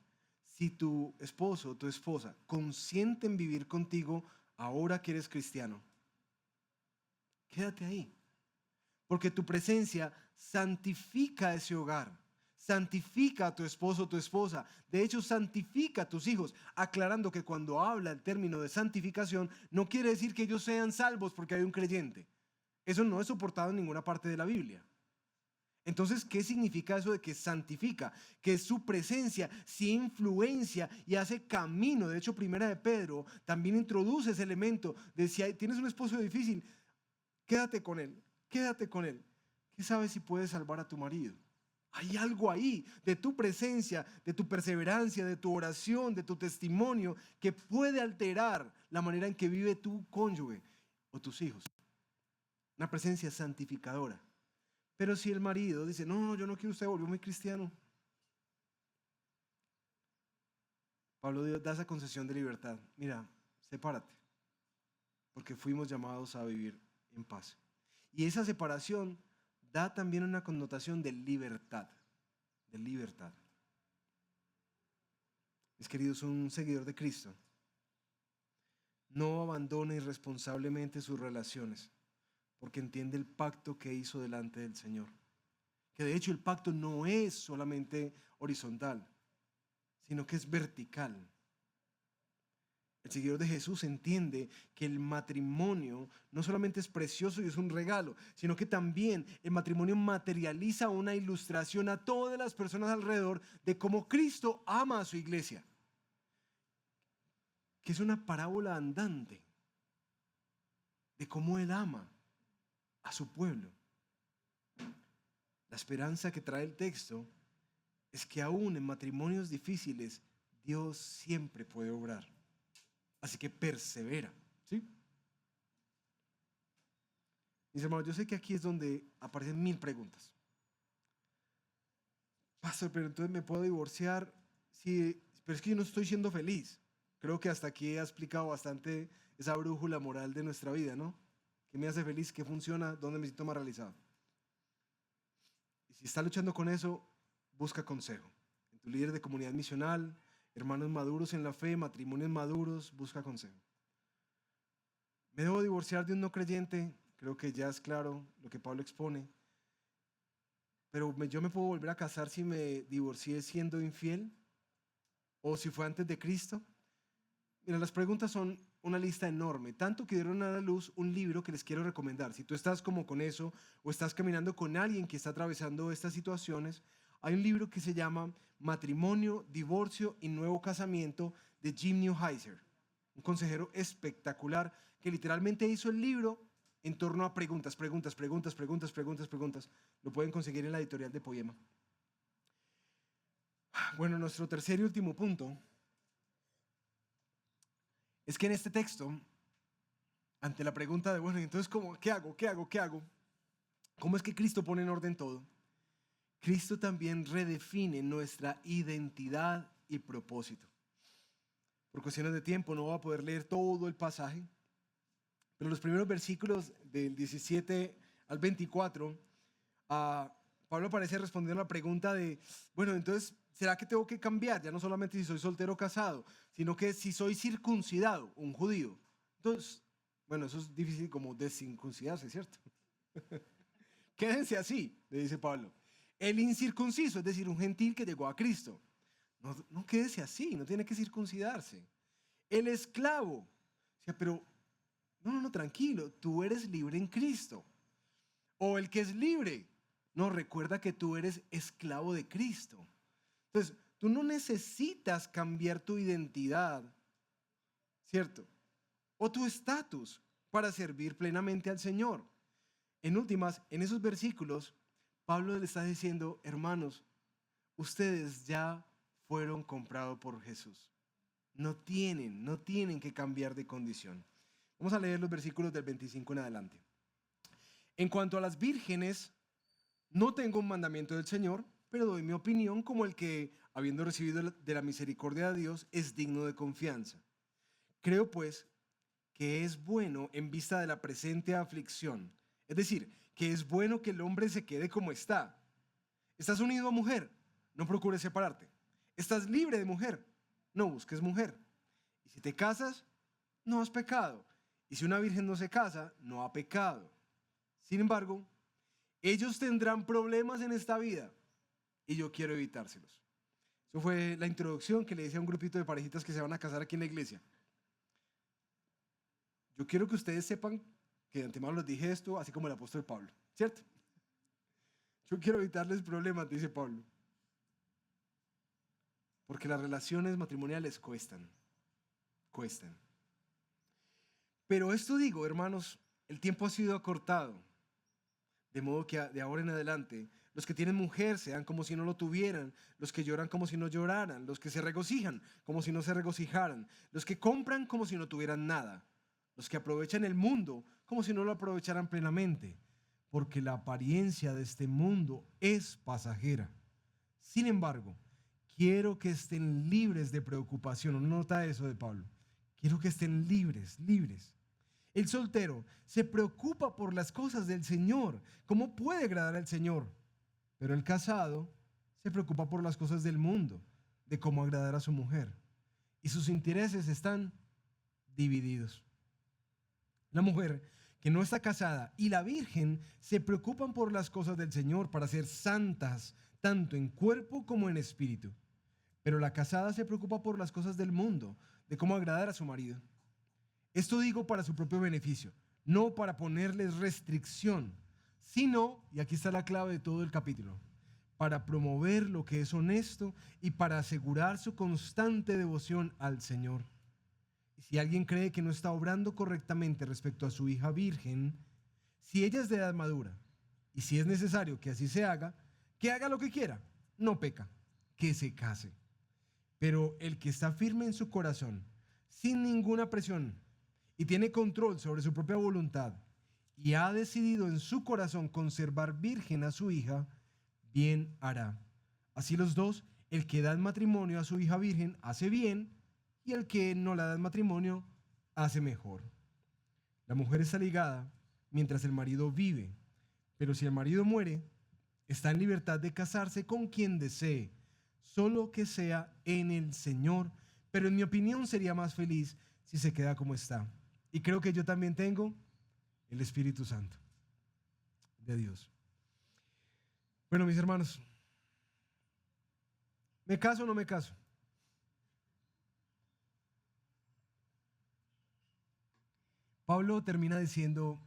si tu esposo o tu esposa consienten vivir contigo ahora que eres cristiano, quédate ahí. Porque tu presencia santifica ese hogar, santifica a tu esposo o tu esposa. De hecho, santifica a tus hijos, aclarando que cuando habla el término de santificación, no quiere decir que ellos sean salvos porque hay un creyente. Eso no es soportado en ninguna parte de la Biblia. Entonces, ¿qué significa eso de que santifica? Que su presencia sí influencia y hace camino. De hecho, Primera de Pedro también introduce ese elemento de si tienes un esposo difícil, quédate con él, quédate con él. ¿Qué sabes si puedes salvar a tu marido? Hay algo ahí de tu presencia, de tu perseverancia, de tu oración, de tu testimonio que puede alterar la manera en que vive tu cónyuge o tus hijos. Una presencia santificadora. Pero si el marido dice, no, yo no quiero, usted volvió muy cristiano. Pablo da esa concesión de libertad. Mira, sepárate, porque fuimos llamados a vivir en paz. Y esa separación da también una connotación de libertad, de libertad. Mis queridos, un seguidor de Cristo no abandona irresponsablemente sus relaciones, porque entiende el pacto que hizo delante del Señor. Que de hecho el pacto no es solamente horizontal, sino que es vertical. El seguidor de Jesús entiende que el matrimonio no solamente es precioso y es un regalo, sino que también el matrimonio materializa una ilustración a todas las personas alrededor de cómo Cristo ama a su iglesia. Que es una parábola andante de cómo Él ama a su pueblo. La esperanza que trae el texto es que aún en matrimonios difíciles, Dios siempre puede obrar. Así que persevera, ¿sí? Mis hermanos, yo sé que aquí es donde aparecen 1000 preguntas. Pastor, pero entonces me puedo divorciar, sí, pero es que yo no estoy siendo feliz. Creo que hasta aquí he explicado bastante esa brújula moral de nuestra vida, ¿no? ¿Qué me hace feliz? ¿Qué funciona? ¿Dónde me siento más realizado? Y si está luchando con eso, busca consejo. En tu líder de comunidad misional, hermanos maduros en la fe, matrimonios maduros, busca consejo. ¿Me debo divorciar de un no creyente? Creo que ya es claro lo que Pablo expone. Pero yo me puedo volver a casar si me divorcié siendo infiel o si fue antes de Cristo. Mira, las preguntas son una lista enorme, tanto que dieron a la luz un libro que les quiero recomendar. Si tú estás como con eso o estás caminando con alguien que está atravesando estas situaciones, hay un libro que se llama Matrimonio, Divorcio y Nuevo Casamiento de Jim Newheiser, un consejero espectacular que literalmente hizo el libro en torno a preguntas. Lo pueden conseguir en la editorial de Poema. Bueno, nuestro tercer y último punto es que en este texto, ante la pregunta de, bueno, entonces, ¿qué hago? ¿Cómo es que Cristo pone en orden todo? Cristo también redefine nuestra identidad y propósito. Por cuestiones de tiempo no voy a poder leer todo el pasaje, pero los primeros versículos del 17 al 24, Pablo parece responder a la pregunta de, bueno, entonces, ¿será que tengo que cambiar? Ya no solamente si soy soltero o casado, sino que si soy circuncidado, un judío. Entonces, bueno, eso es difícil como desincircuncidarse, ¿cierto? Quédense así, le dice Pablo. El incircunciso, es decir, un gentil que llegó a Cristo. No quédese así, no tiene que circuncidarse. El esclavo, o sea, pero no, tranquilo, tú eres libre en Cristo. O el que es libre, no, recuerda que tú eres esclavo de Cristo. Entonces, tú no necesitas cambiar tu identidad, ¿cierto? O tu estatus para servir plenamente al Señor. En últimas, en esos versículos, Pablo le está diciendo, hermanos, ustedes ya fueron comprados por Jesús. No tienen que cambiar de condición. Vamos a leer los versículos del 25 en adelante. En cuanto a las vírgenes, no tengo un mandamiento del Señor, pero doy mi opinión como el que, habiendo recibido de la misericordia de Dios, es digno de confianza. Creo, pues, que es bueno en vista de la presente aflicción. Es decir, que es bueno que el hombre se quede como está. ¿Estás unido a mujer? No procures separarte. ¿Estás libre de mujer? No busques mujer. Y si te casas, no has pecado. Y si una virgen no se casa, no ha pecado. Sin embargo, ellos tendrán problemas en esta vida y yo quiero evitárselos. Eso fue la introducción que le hice a un grupito de parejitas que se van a casar aquí en la iglesia. Yo quiero que ustedes sepan que de antemano les dije esto, así como el apóstol Pablo, ¿cierto? Yo quiero evitarles problemas, dice Pablo. Porque las relaciones matrimoniales cuestan. Pero esto digo, hermanos, el tiempo ha sido acortado. De modo que de ahora en adelante, los que tienen mujer sean como si no lo tuvieran, los que lloran como si no lloraran, los que se regocijan como si no se regocijaran, los que compran como si no tuvieran nada, los que aprovechan el mundo como si no lo aprovecharan plenamente, porque la apariencia de este mundo es pasajera. Sin embargo, quiero que estén libres de preocupación. ¿No nota eso de Pablo? Quiero que estén libres. El soltero se preocupa por las cosas del Señor, cómo puede agradar al Señor. Pero el casado se preocupa por las cosas del mundo, de cómo agradar a su mujer. Y sus intereses están divididos. La mujer que no está casada y la virgen se preocupan por las cosas del Señor para ser santas, tanto en cuerpo como en espíritu. Pero la casada se preocupa por las cosas del mundo, de cómo agradar a su marido. Esto digo para su propio beneficio, no para ponerles restricción, sino, y aquí está la clave de todo el capítulo, para promover lo que es honesto y para asegurar su constante devoción al Señor. Y si alguien cree que no está obrando correctamente respecto a su hija virgen, si ella es de edad madura, y si es necesario que así se haga, que haga lo que quiera, no peca, que se case. Pero el que está firme en su corazón, sin ninguna presión, y tiene control sobre su propia voluntad, y ha decidido en su corazón conservar virgen a su hija, bien hará. Así los dos, el que da en matrimonio a su hija virgen, hace bien, y el que no la da en matrimonio, hace mejor. La mujer está ligada mientras el marido vive, pero si el marido muere, está en libertad de casarse con quien desee, solo que sea en el Señor. Pero en mi opinión sería más feliz si se queda como está. Y creo que yo también tengo el Espíritu Santo de Dios. Bueno, mis hermanos, ¿me caso o no me caso? Pablo termina diciendo,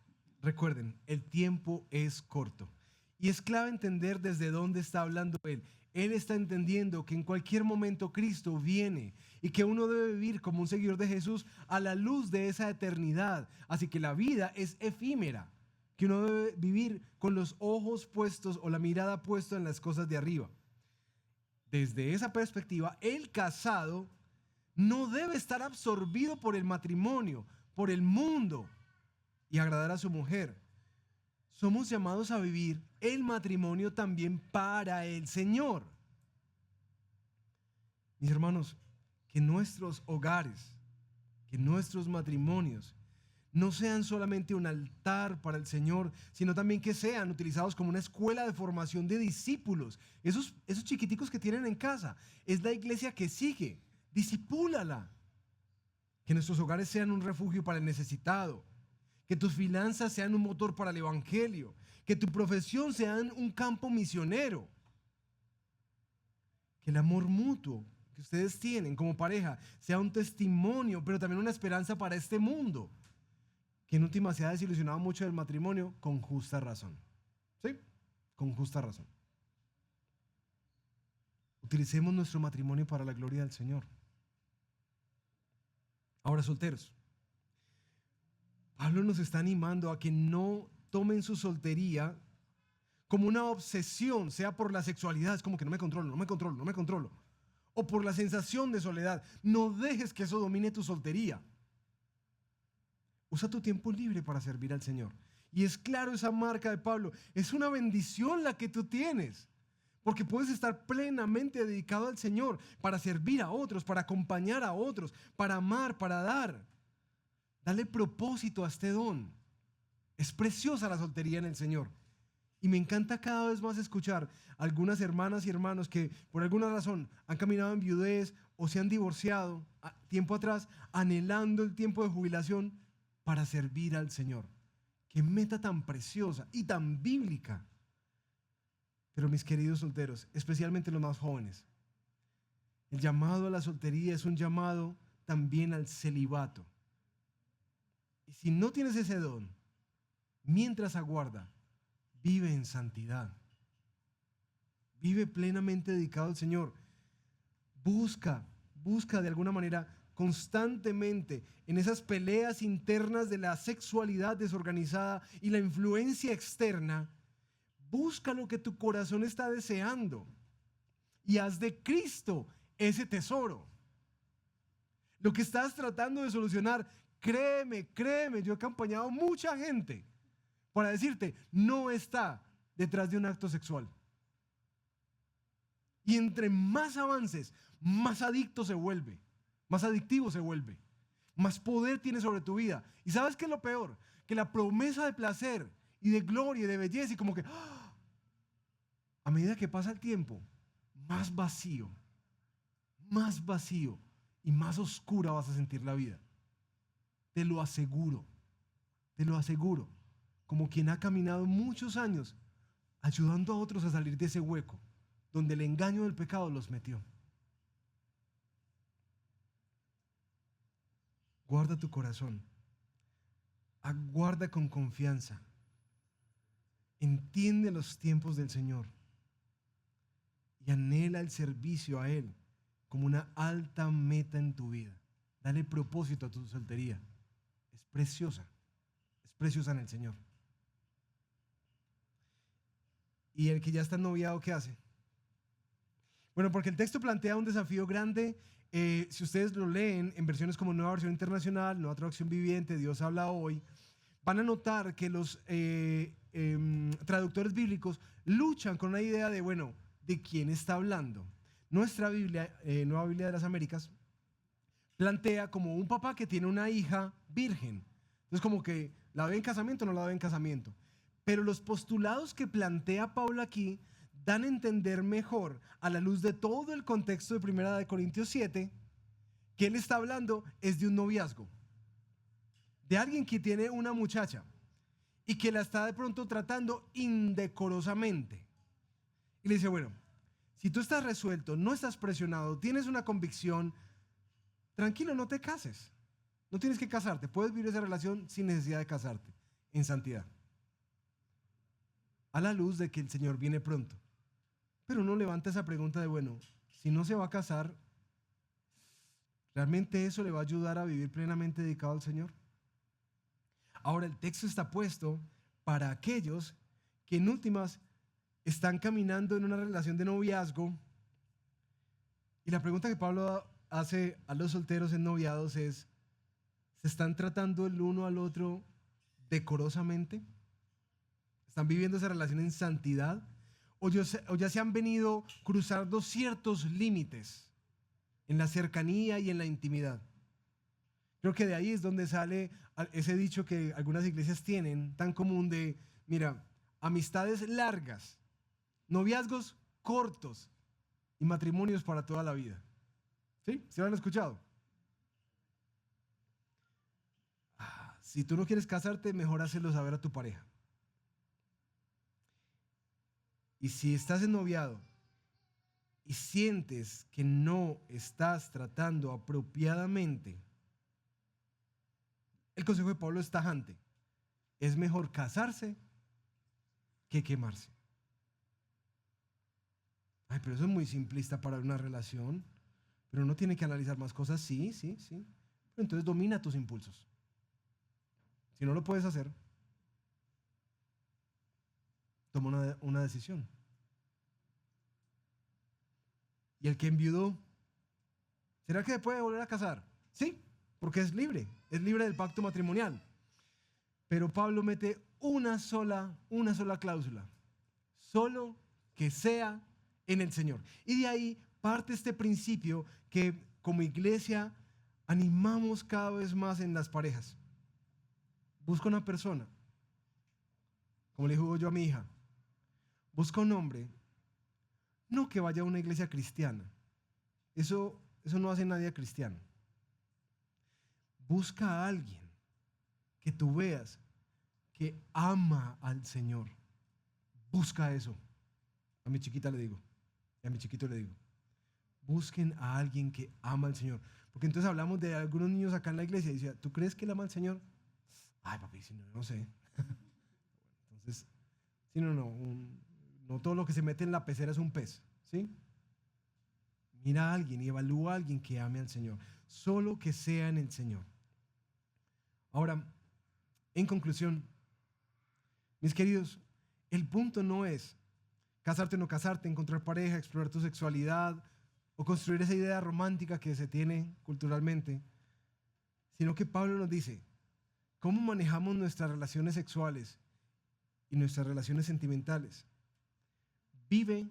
recuerden, el tiempo es corto. Y es clave entender desde dónde está hablando él. Él está entendiendo que en cualquier momento Cristo viene y que uno debe vivir como un seguidor de Jesús a la luz de esa eternidad. Así que la vida es efímera, que uno debe vivir con los ojos puestos o la mirada puesta en las cosas de arriba. Desde esa perspectiva, el casado no debe estar absorbido por el matrimonio, por el mundo y agradar a su mujer. Somos llamados a vivir el matrimonio también para el Señor. Mis hermanos, que nuestros hogares, que nuestros matrimonios no sean solamente un altar para el Señor, sino también que sean utilizados como una escuela de formación de discípulos. Esos chiquiticos que tienen en casa, es la iglesia que sigue. Discipúlala. Que nuestros hogares sean un refugio para el necesitado. Que tus finanzas sean un motor para el evangelio. Que tu profesión sea un campo misionero. Que el amor mutuo que ustedes tienen como pareja sea un testimonio, pero también una esperanza para este mundo. Que en última se ha desilusionado mucho del matrimonio con justa razón. ¿Sí? Con justa razón. Utilicemos nuestro matrimonio para la gloria del Señor. Ahora, solteros, Pablo nos está animando a que no tomen su soltería como una obsesión, sea por la sexualidad, es como que no me controlo, o por la sensación de soledad. No dejes que eso domine tu soltería. Usa tu tiempo libre para servir al Señor. Y es claro esa marca de Pablo. Es una bendición la que tú tienes. Porque puedes estar plenamente dedicado al Señor para servir a otros, para acompañar a otros, para amar, para dar. Dale propósito a este don. Es preciosa la soltería en el Señor. Y me encanta cada vez más escuchar algunas hermanas y hermanos que por alguna razón han caminado en viudez o se han divorciado tiempo atrás, anhelando el tiempo de jubilación para servir al Señor. Qué meta tan preciosa y tan bíblica. Pero mis queridos solteros, especialmente los más jóvenes, el llamado a la soltería es un llamado también al celibato. Y si no tienes ese don, mientras aguarda, vive en santidad. Vive plenamente dedicado al Señor. Busca de alguna manera constantemente en esas peleas internas de la sexualidad desorganizada y la influencia externa. Busca lo que tu corazón está deseando y haz de Cristo ese tesoro. Lo que estás tratando de solucionar, créeme, yo he acompañado a mucha gente para decirte, no está detrás de un acto sexual. Y entre más avances, más adicto se vuelve, más adictivo se vuelve, más poder tiene sobre tu vida. ¿Y sabes qué es lo peor? Que la promesa de placer y de gloria y de belleza y como que a medida que pasa el tiempo, más vacío y más oscura vas a sentir la vida. Te lo aseguro, como quien ha caminado muchos años ayudando a otros a salir de ese hueco donde el engaño del pecado los metió. Guarda tu corazón, aguarda con confianza, entiende los tiempos del Señor y anhela el servicio a Él como una alta meta en tu vida. Dale propósito a tu soltería. Es preciosa en el Señor. ¿Y el que ya está noviado, qué hace? Bueno, porque el texto plantea un desafío grande. Si ustedes lo leen en versiones como Nueva Versión Internacional, Nueva Traducción Viviente, Dios habla hoy, van a notar que los traductores bíblicos luchan con la idea de, bueno, ¿de quién está hablando? Nuestra Biblia, Nueva Biblia de las Américas, plantea como un papá que tiene una hija virgen. Entonces, como que la ve en casamiento o no la ve en casamiento. Pero los postulados que plantea Pablo aquí dan a entender mejor, a la luz de todo el contexto de 1 Corintios 7, que él está hablando es de un noviazgo, de alguien que tiene una muchacha y que la está de pronto tratando indecorosamente. Y le dice, bueno, si tú estás resuelto, no estás presionado, tienes una convicción, tranquilo, no te cases. No tienes que casarte, puedes vivir esa relación sin necesidad de casarte, en santidad. A la luz de que el Señor viene pronto. Pero uno levanta esa pregunta de, bueno, si no se va a casar, ¿realmente eso le va a ayudar a vivir plenamente dedicado al Señor? Ahora el texto está puesto para aquellos que en últimas están caminando en una relación de noviazgo. Y la pregunta que Pablo hace a los solteros en noviados es, ¿se están tratando el uno al otro decorosamente? ¿Están viviendo esa relación en santidad? ¿O ya se han venido cruzando ciertos límites en la cercanía y en la intimidad? Creo que de ahí es donde sale ese dicho que algunas iglesias tienen, tan común de, mira, amistades largas, noviazgos cortos y matrimonios para toda la vida. ¿Sí? ¿Se lo han escuchado? Si tú no quieres casarte, mejor hácelo saber a tu pareja. Y si estás en noviado y sientes que no estás tratando apropiadamente, el consejo de Pablo es tajante. Es mejor casarse que quemarse. Ay, pero eso es muy simplista para una relación. Pero uno tiene que analizar más cosas. Sí. Pero entonces domina tus impulsos. Si no lo puedes hacer, toma una decisión. Y el que enviudó, ¿será que puede volver a casar? Sí, porque es libre del pacto matrimonial. Pero Pablo mete una sola cláusula, solo que sea en el Señor. Y de ahí parte este principio que como iglesia animamos cada vez más en las parejas. Busca una persona, como le digo yo a mi hija, busca un hombre, no que vaya a una iglesia cristiana, eso no hace nadie cristiano. Busca a alguien que tú veas que ama al Señor. Busca eso. A mi chiquita le digo, y a mi chiquito le digo, busquen a alguien que ama al Señor. Porque entonces hablamos de algunos niños acá en la iglesia y decía, ¿tú crees que él ama al Señor? Ay, papi, si no sé. Entonces, si no todo lo que se mete en la pecera es un pez, ¿sí? Mira a alguien y evalúa a alguien que ame al Señor. Solo que sea en el Señor. Ahora, en conclusión, mis queridos, el punto no es casarte o no casarte, encontrar pareja, explorar tu sexualidad o construir esa idea romántica que se tiene culturalmente, sino que Pablo nos dice, ¿cómo manejamos nuestras relaciones sexuales y nuestras relaciones sentimentales? Vive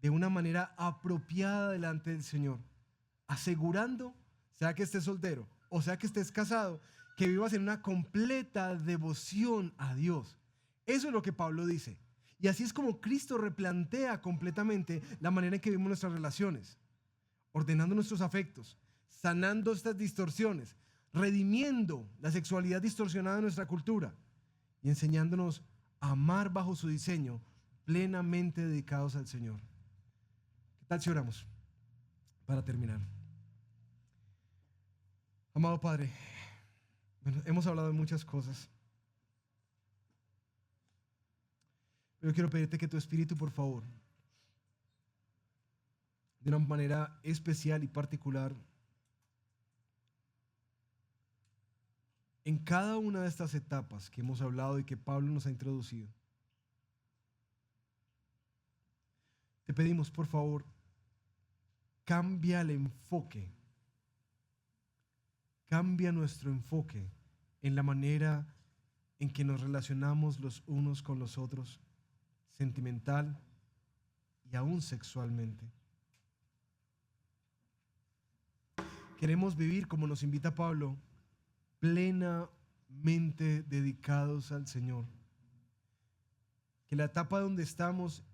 de una manera apropiada delante del Señor, asegurando, sea que estés soltero o sea que estés casado, que vivas en una completa devoción a Dios. Eso es lo que Pablo dice. Y así es como Cristo replantea completamente la manera en que vivimos nuestras relaciones, ordenando nuestros afectos, sanando estas distorsiones, redimiendo la sexualidad distorsionada de nuestra cultura y enseñándonos a amar bajo su diseño, plenamente dedicados al Señor. ¿Qué tal si oramos para terminar? Amado Padre, bueno, hemos hablado de muchas cosas, pero quiero pedirte que tu Espíritu, por favor, de una manera especial y particular, en cada una de estas etapas que hemos hablado y que Pablo nos ha introducido, te pedimos, por favor, cambia el enfoque, cambia nuestro enfoque en la manera en que nos relacionamos los unos con los otros, sentimental y aún sexualmente. Queremos vivir, como nos invita Pablo, plenamente dedicados al Señor. Que la etapa donde estamos,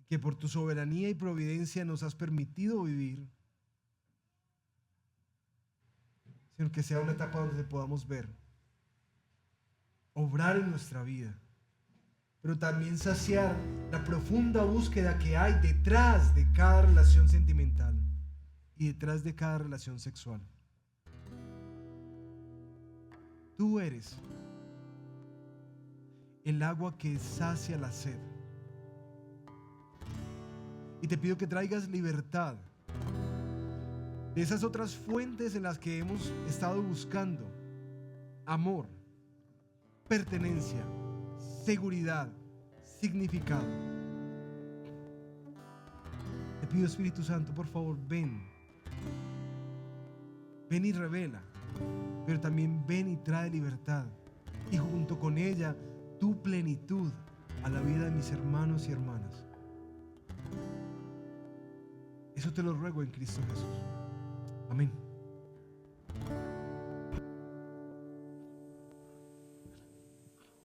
que por tu soberanía y providencia nos has permitido vivir, sino que sea una etapa donde podamos ver, obrar en nuestra vida, pero también saciar la profunda búsqueda que hay detrás de cada relación sentimental y detrás de cada relación sexual. tú eres el agua que sacia la sed. Y te pido que traigas libertad de esas otras fuentes en las que hemos estado buscando amor, pertenencia, seguridad, significado. Te pido, Espíritu Santo, por favor, ven y revela, pero también ven y trae libertad, y junto con ella tu plenitud a la vida de mis hermanos y hermanas. Eso te lo ruego en Cristo Jesús. Amén.